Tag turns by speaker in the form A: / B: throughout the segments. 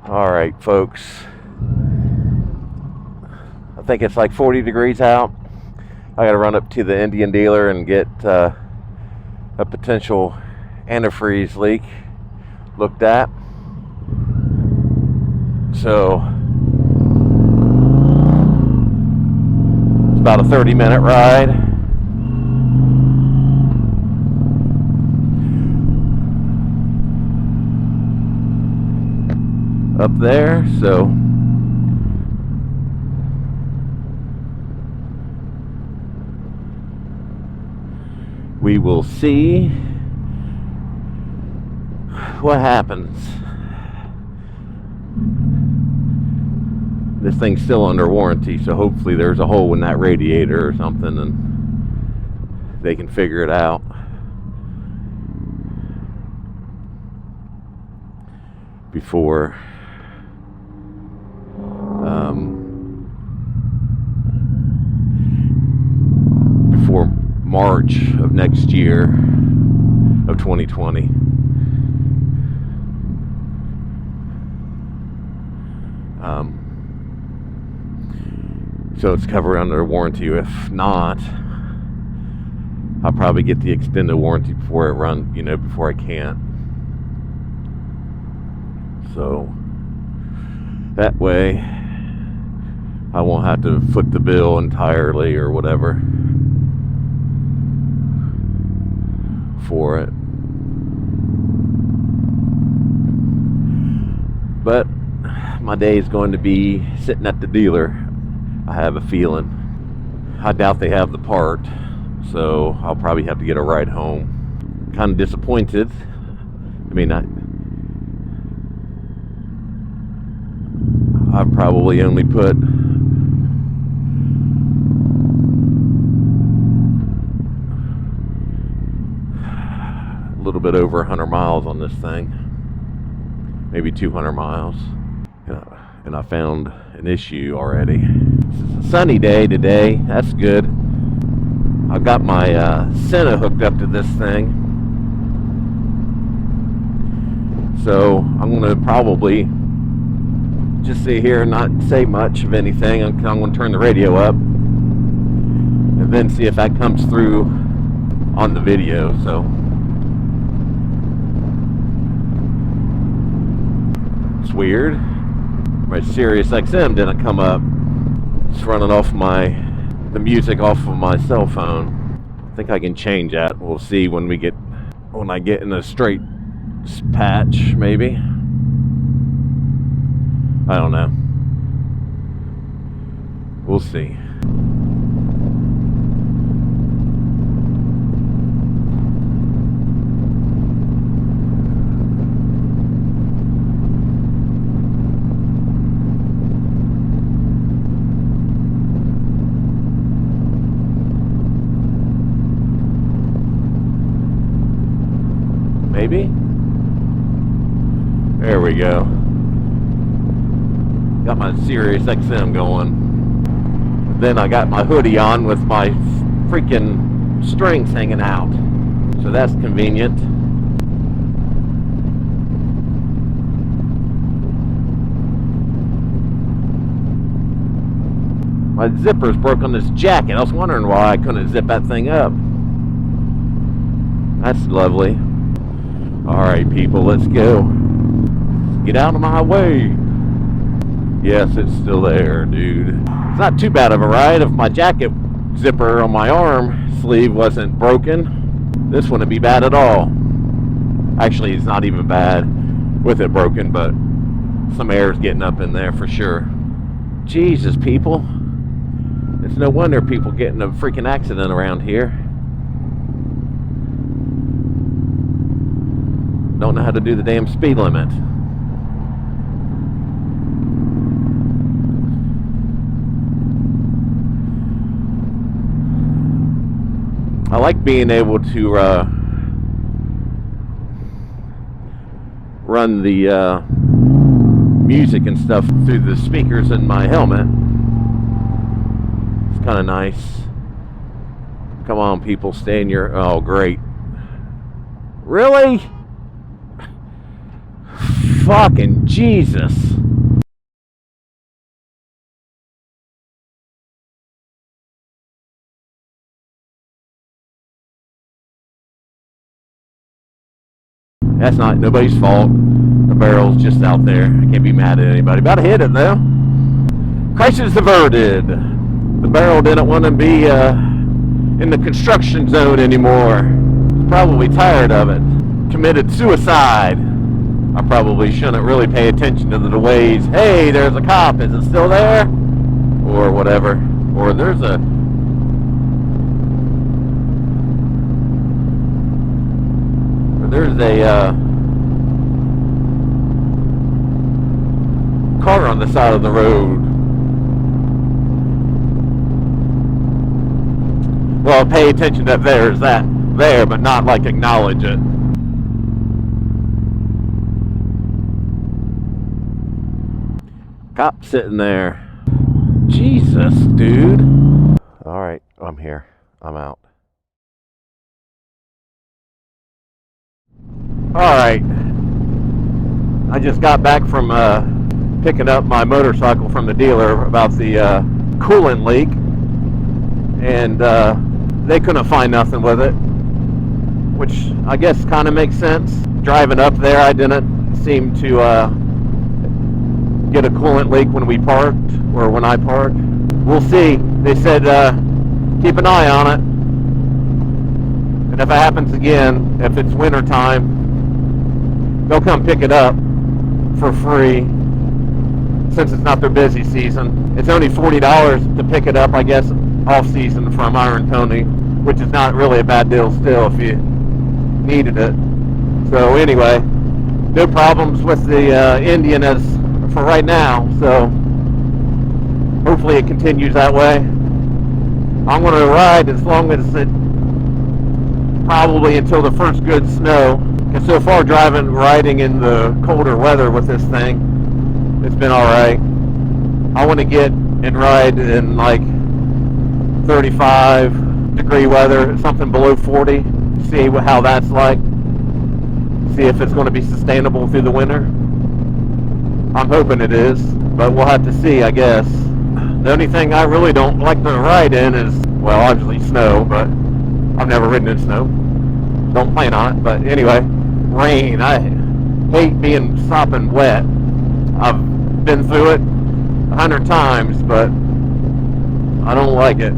A: Alright folks, I think it's like 40 degrees out. I gotta run up to the Indian dealer and get a potential antifreeze leak looked at. So it's about a 30-minute ride. Up there, so we will see what happens. This thing's still under warranty, so hopefully there's a hole in that radiator or something and they can figure it out. Before March of next year of 2020. So it's covered under warranty. If not, I'll probably get the extended warranty before it runs, before I can't. So that way I won't have to foot the bill entirely or whatever for it. But my day is going to be sitting at the dealer, I have a feeling. I doubt they have the part, so I'll probably have to get a ride home. Kind of disappointed. I mean, I've probably only put a little bit over 100 miles on this thing, maybe 200 miles, and I found an issue already. It's a sunny day today, that's good. I've got my Senna hooked up to this thing, so I'm going to probably just sit here and not say much of anything. I'm going to turn the radio up and then see if that comes through on the video. So it's weird, my Sirius XM didn't come up. It's running off the music off of my cell phone. I think I can change that. We'll see when I get in a straight patch, maybe. I don't know. We'll see. Maybe? There we go. Got my Sirius XM going. Then I got my hoodie on with my freaking strings hanging out. So that's convenient. My zipper's broke on this jacket. I was wondering why I couldn't zip that thing up. That's lovely. Alright people, let's go. Get out of my way. Yes, it's still there, dude. It's not too bad of a ride if my jacket zipper on my arm sleeve wasn't broken. This wouldn't be bad at all. Actually, it's not even bad with it broken, but some air's getting up in there for sure. Jesus, people. It's no wonder people get in a freaking accident around here. Don't know how to do the damn speed limit. I like being able to run the music and stuff through the speakers in my helmet. It's kind of nice. Come on, people, stay in your... Oh, great. Really? Fucking Jesus. That's not nobody's fault. The barrel's just out there. I can't be mad at anybody. About to hit it though. Crisis averted. The barrel didn't want to be in the construction zone anymore. He's probably tired of it. Committed suicide. I probably shouldn't really pay attention to the ways. Hey, there's a cop. Is it still there? Or whatever. Or there's a car on the side of the road. Well, pay attention that there's that there, but not like acknowledge it. Cop sitting there. Jesus, dude. All right, I'm here. I'm out. All right. I just got back from picking up my motorcycle from the dealer about the coolant leak, and they couldn't find nothing with it, which I guess kind of makes sense. Driving up there, I didn't seem to get a coolant leak when we parked, or when I parked. We'll see. They said keep an eye on it, and if it happens again, if it's winter time, they'll come pick it up for free, since it's not their busy season. It's only $40 to pick it up, I guess, off season from Iron Tony, which is not really a bad deal still if you needed it. So anyway, no problems with the Indian as for right now, so hopefully it continues that way. I'm going to ride as long as it, probably until the first good snow. And so far, riding in the colder weather with this thing, it's been all right. I want to get and ride in like 35-degree weather, something below 40. See how that's like. See if it's going to be sustainable through the winter. I'm hoping it is, but we'll have to see, I guess. The only thing I really don't like to ride in is, well, obviously snow, but I've never ridden in snow. Don't plan on it, but anyway. Rain. I hate being sopping wet. I've been through it 100 times, but I don't like it.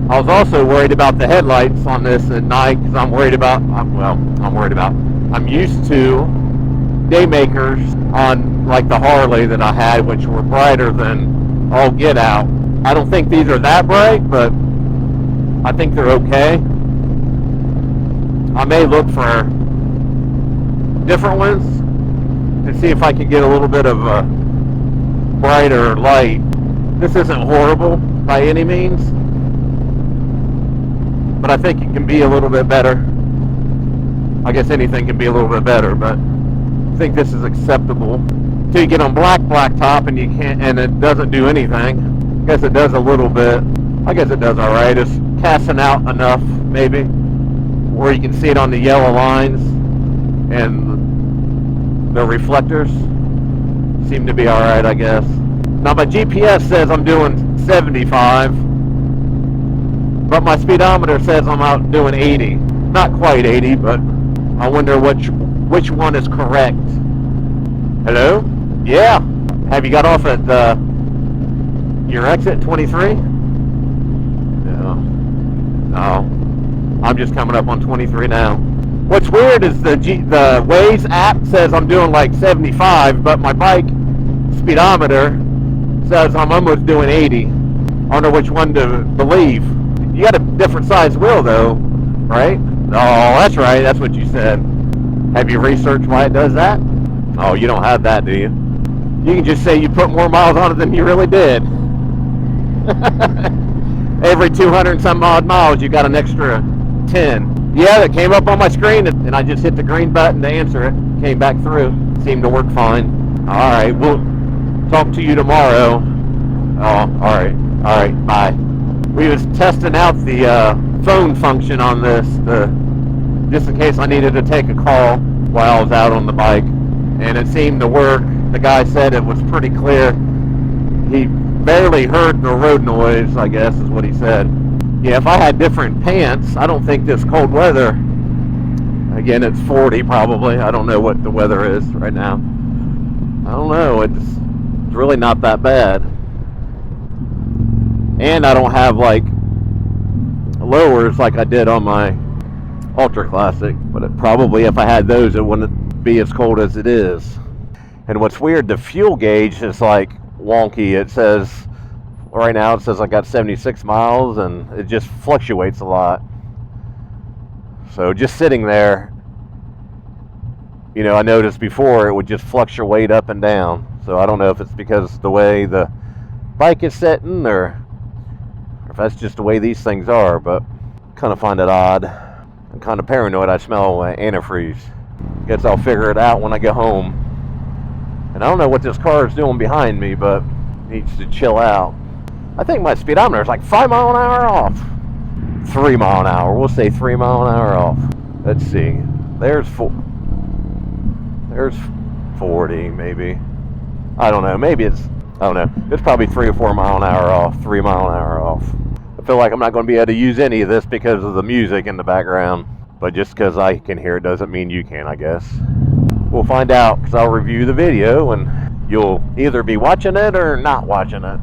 A: I was also worried about the headlights on this at night, because I'm used to daymakers on like the Harley that I had, which were brighter than all get out. I don't think these are that bright, but I think they're okay. I may look for different ones and see if I can get a little bit of a brighter light. This isn't horrible by any means, but I think it can be a little bit better. I guess anything can be a little bit better, but I think this is acceptable. Until you get on blacktop and you can't, and it doesn't do anything. I guess it does a little bit. I guess it does all right. It's casting out enough, maybe, where you can see it on the yellow lines, and the reflectors seem to be all right, I guess. Now my GPS says I'm doing 75, but my speedometer says I'm out doing 80. Not quite 80, but I wonder which one is correct. Hello? Yeah. Have you got off at your exit 23? No. No. I'm just coming up on 23 now. What's weird is the Waze app says I'm doing like 75, but my bike speedometer says I'm almost doing 80. I don't know which one to believe. You got a different size wheel though, right? Oh, that's right. That's what you said. Have you researched why it does that? Oh, you don't have that, do you? You can just say you put more miles on it than you really did. Every 200 and some odd miles, you got an extra 10. Yeah, that came up on my screen, and I just hit the green button to answer it. Came back through. Seemed to work fine. All right, we'll talk to you tomorrow. Oh, all right. All right, bye. We was testing out the phone function on this, just in case I needed to take a call while I was out on the bike. and it seemed to work. The guy said it was pretty clear. He barely heard the road noise, I guess is what he said. Yeah, if I had different pants, I don't think this cold weather, again, it's 40 probably. I don't know what the weather is right now. I don't know. It's really not that bad. And I don't have like lowers like I did on my Ultra Classic. But it probably, if I had those, it wouldn't be as cold as it is. And what's weird, the fuel gauge is like wonky. It says, right now it says I got 76 miles, and it just fluctuates a lot. So just sitting there, you know, I noticed before it would just fluctuate up and down. So I don't know if it's because the way the bike is sitting, or if that's just the way these things are, but kind of find it odd. I'm kind of paranoid I smell antifreeze. Guess I'll figure it out when I get home. And I don't know what this car is doing behind me, but it needs to chill out. I think my speedometer is like 5 miles an hour off. 3 miles an hour. We'll say 3 miles an hour off. Let's see. There's 40 maybe. I don't know. Maybe it's, I don't know. It's probably 3 or 4 miles an hour off. 3 miles an hour off. I feel like I'm not going to be able to use any of this because of the music in the background. But just because I can hear it doesn't mean you can, I guess. We'll find out, because I'll review the video and you'll either be watching it or not watching it.